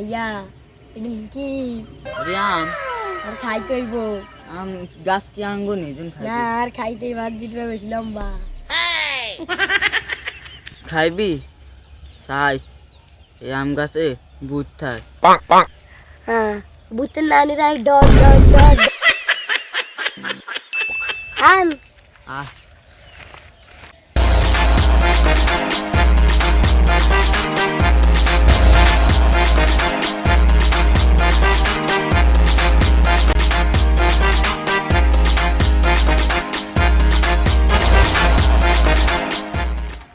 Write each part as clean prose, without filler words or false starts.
ভাইয়া এদিন কি আরে আম আর খাইতে হইব আম গাছ কি আঙ্গুর নেই জন না আর খাইতে ভাত দিতে বেশি লম্বা খাইবি সাইজ এই আম গাছে ভূত থাকে হ্যাঁ বুঝতে নানি রাই ডট ডট ডট আন আহ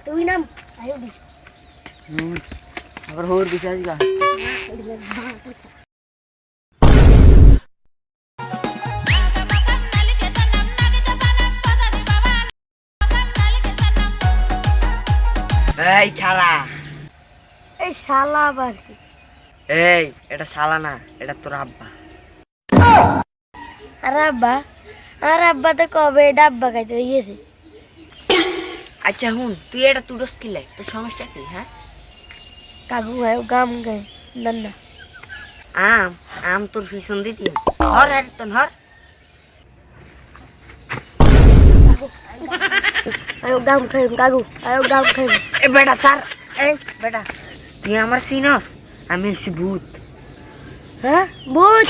তুই নাম আয়ো দি আবার হোর বিচার গা এই খালা এই শালা আবার কি এই এটা শালা না এটা তোর আব্বা আর আব্বা তো কবে ডাব্বা খাইতে গিয়েছে আচ্ছা হুন তুই এটা তুরস কিলে তোর সমস্যা কি হ্যাঁ কাকু খায় গাম খায় নান্না আম আম তোর পিছন দিতি হর আর তোর হর আয়ো গাম খাই কাকু আয়ো গাম খাই এ বেটা স্যার এই বেটা তুই আমার সিনস আমি হচ্ছি ভূত হ্যাঁ বুঝ